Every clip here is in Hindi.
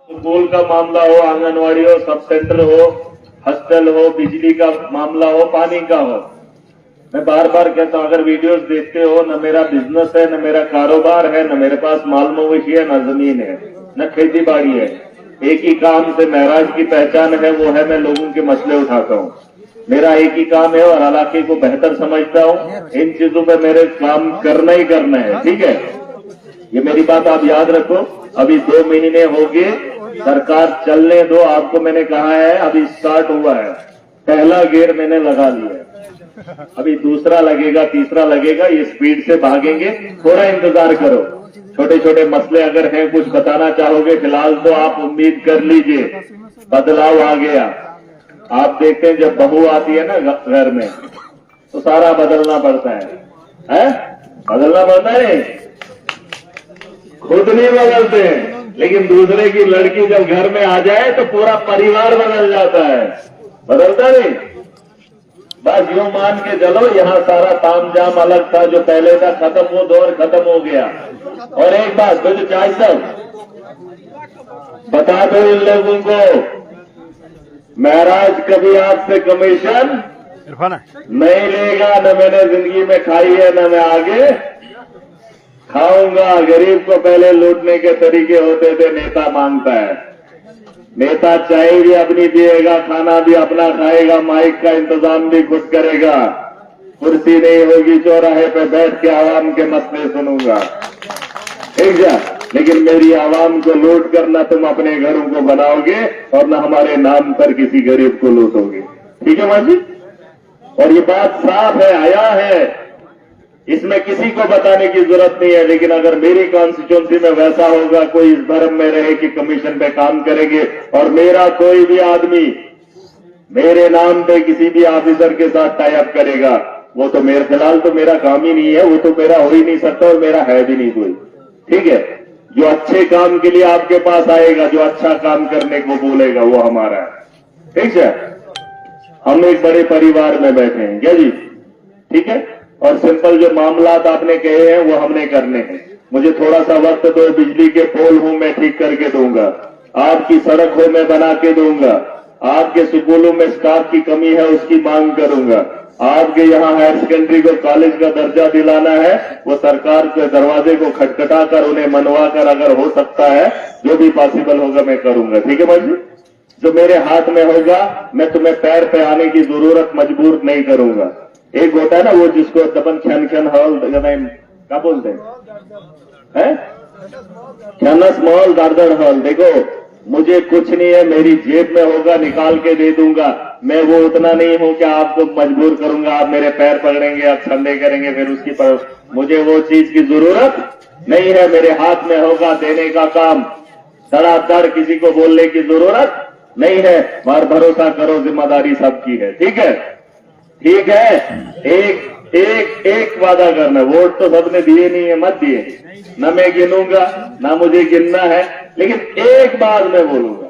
स्कूल का मामला हो, आंगनवाड़ी हो, सब सेंटर हो, हॉस्टल हो, बिजली का मामला हो, पानी का हो, मैं बार बार कहता हूं, अगर वीडियोस देखते हो, न मेरा बिजनेस है, न मेरा कारोबार है, न मेरे पास माल मवेशी है, न जमीन है, न खेती बाड़ी है। एक ही काम से महराज की पहचान है, वो है मैं लोगों के मसले उठाता हूं। मेरा एक ही काम है और इलाके को बेहतर समझता हूं। इन चीजों पे मेरे काम करना ही करना है, ठीक है। ये मेरी बात आप याद रखो। अभी 2 महीने हो गए, सरकार चलने दो। आपको मैंने कहा है, अभी स्टार्ट हुआ है, पहला गियर मैंने लगा लिया है, अभी दूसरा लगेगा, तीसरा लगेगा, ये स्पीड से भागेंगे। थोड़ा इंतजार करो। छोटे छोटे मसले अगर हैं, कुछ बताना चाहोगे, फिलहाल तो आप उम्मीद कर लीजिए बदलाव आ गया। आप देखते हैं जब बहू आती है ना घर में, तो सारा बदलना पड़ता है? बदलना पड़ता है। खुद नहीं बदलते हैं, लेकिन दूसरे की लड़की जब घर में आ जाए तो पूरा परिवार बदल जाता है। बदलता नहीं। बस यूं मान के चलो, यहाँ सारा तामझाम अलग था, जो पहले था खत्म, वो दौर खत्म हो गया। और एक बात मुझे चाय साहब बता दो इन लोगों को, महराज कभी आपसे कमीशन नहीं लेगा। न मैंने जिंदगी में खाई है, न मैं आगे खाऊंगा। गरीब को पहले लूटने के तरीके होते थे, नेता मांगता है। नेता चाय भी अपनी पिएगा, खाना भी अपना खाएगा, माइक का इंतजाम भी खुद करेगा। कुर्सी नहीं होगी, चौराहे पे बैठ के आवाम के मसले सुनूंगा, ठीक है। लेकिन मेरी आवाम को लूट करना तुम अपने घरों को बनाओगे और न हमारे नाम पर किसी गरीब को लूटोगे, ठीक है मां जी। और ये बात साफ है, आया है, इसमें किसी को बताने की जरूरत नहीं है। लेकिन अगर मेरी कॉन्स्टिट्यूंसी में वैसा होगा, कोई इस भरम में रहे कि कमीशन पे काम करेंगे, और मेरा कोई भी आदमी मेरे नाम पे किसी भी ऑफिसर के साथ टाई अप करेगा, वो तो मेरे फिलहाल तो मेरा काम ही नहीं है, वो तो मेरा हो ही नहीं सकता और मेरा है भी नहीं कोई, ठीक है। जो अच्छे काम के लिए आपके पास आएगा, जो अच्छा काम करने को बोलेगा, वो हमारा है, ठीक है। हम एक बड़े परिवार में बैठे हैं क्या जी, ठीक है। और सिंपल जो मामलात आपने कहे हैं वो हमने करने हैं। मुझे थोड़ा सा वक्त दो, बिजली के पोल हूं मैं ठीक करके दूंगा, आपकी सड़क हो मैं बना के दूंगा, आपके स्कूलों में स्टाफ की कमी है उसकी मांग करूंगा, आपके यहाँ हायर सेकेंडरी को कॉलेज का दर्जा दिलाना है, वो सरकार के दरवाजे को खटखटा कर उन्हें मनवा कर अगर हो सकता है, जो भी पॉसिबल होगा मैं करूंगा, ठीक है भाई जी। जो मेरे हाथ में होगा, मैं तुम्हें पैर पे आने की जरूरत मजबूर नहीं करूंगा। एक होता है ना वो जिसको दबन छन छन हॉल क्या बोलते हैं, छनस मॉल दारदड़ हॉल। देखो मुझे कुछ नहीं है, मेरी जेब में होगा निकाल के दे दूंगा। मैं वो उतना नहीं हूं कि आपको मजबूर करूंगा, आप मेरे पैर पकड़ेंगे, आप छंदे करेंगे, फिर उसकी पर मुझे वो चीज की जरूरत नहीं है। मेरे हाथ में होगा देने का काम, धड़ाधड़ किसी को बोलने की जरूरत नहीं है। मार भरोसा करो, जिम्मेदारी सबकी है, ठीक है, ठीक है। एक वादा करना, वोट तो सबने दिए नहीं है, मत दिए, न मैं गिनूंगा न मुझे गिनना है, लेकिन एक बात मैं बोलूंगा,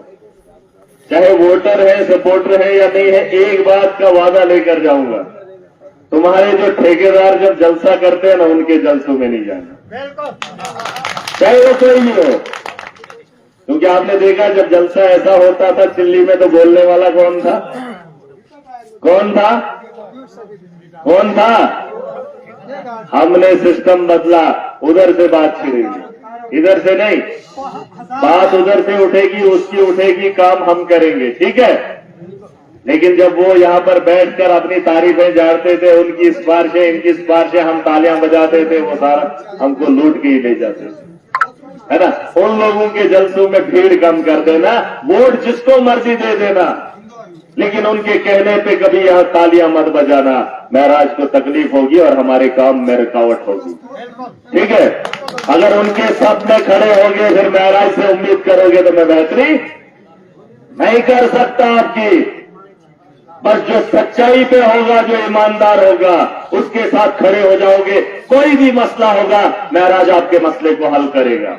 चाहे वोटर है, सपोर्टर है या नहीं है, एक बात का वादा लेकर जाऊंगा, तुम्हारे जो ठेकेदार जब जलसा करते हैं ना, उनके जलसों में नहीं जाना, चाहे वो कोई भी हो। क्योंकि आपने देखा जब जलसा ऐसा होता था दिल्ली में, तो बोलने वाला कौन था, कौन था, कौन था। हमने सिस्टम बदला, उधर से बात छिड़ेगी, इधर से नहीं, बात उधर से उठेगी, उसकी उठेगी, काम हम करेंगे, ठीक है। लेकिन जब वो यहाँ पर बैठकर अपनी तारीफें झाड़ते थे, उनकी सिफारिशें इनकी सिफारिशें, हम तालियां बजाते थे, वो सारा हमको लूट के ही ले जाते थे, है ना। उन लोगों के जलसों में भीड़ कम कर देना, वोट जिसको मर्जी दे देना, लेकिन उनके कहने पे कभी यहां तालियां मत बजाना, महराज को तकलीफ होगी और हमारे काम में रुकावट होगी, ठीक है। अगर उनके सब में खड़े होंगे, फिर महराज से उम्मीद करोगे तो मैं बेहतरी नहीं कर सकता आपकी। बस जो सच्चाई पे होगा, जो ईमानदार होगा, उसके साथ खड़े हो जाओगे, कोई भी मसला होगा महराज आपके मसले को हल करेगा।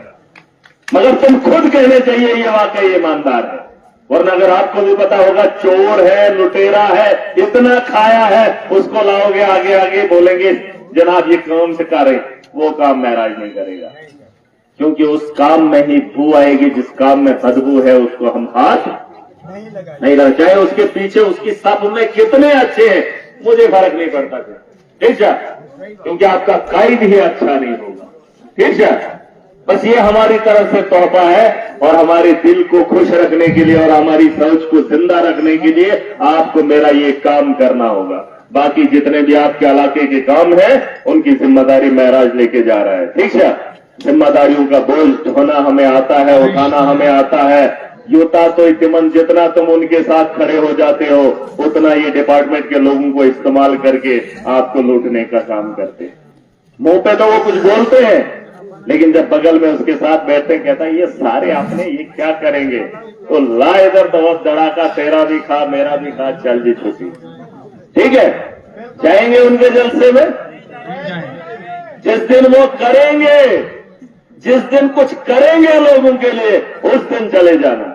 मगर तुम खुद कहने चाहिए ये वाकई ईमानदार है, वरना अगर आपको भी पता होगा चोर है, लुटेरा है, इतना खाया है, उसको लाओगे आगे आगे, बोलेंगे जनाब ये काम से करें, वो काम महराज नहीं करेगा। क्योंकि उस काम में ही बू आएगी, जिस काम में बदबू है उसको हम हाथ नहीं लगा। चाहे उसके पीछे उसकी सप में कितने अच्छे हैं, मुझे फर्क नहीं पड़ता, ठीक है, क्योंकि आपका कायद ही अच्छा नहीं होगा, ठीक है। बस ये हमारी तरफ से तोहफा है, और हमारे दिल को खुश रखने के लिए और हमारी सोच को जिंदा रखने के लिए आपको मेरा ये काम करना होगा। बाकी जितने भी आपके इलाके के काम है उनकी जिम्मेदारी महराज लेके जा रहा है, ठीक है। जिम्मेदारियों का बोझ ढोना हमें आता है, उठाना हमें आता है। यूता तो इतमन जितना तुम उनके साथ खड़े हो जाते हो, उतना ये डिपार्टमेंट के लोगों को इस्तेमाल करके आपको लूटने का काम करते हैं। मुंह पे तो वो कुछ बोलते हैं, लेकिन जब बगल में उसके साथ बैठते कहता है ये सारे आपने ये क्या करेंगे, तो ला इधर बहुत धड़ाका, तेरा भी खा मेरा भी खा, चल जी छुट्टी, ठीक है। जाएंगे उनके जलसे में, जिस दिन वो करेंगे, जिस दिन कुछ करेंगे लोगों के लिए, उस दिन चले जाना।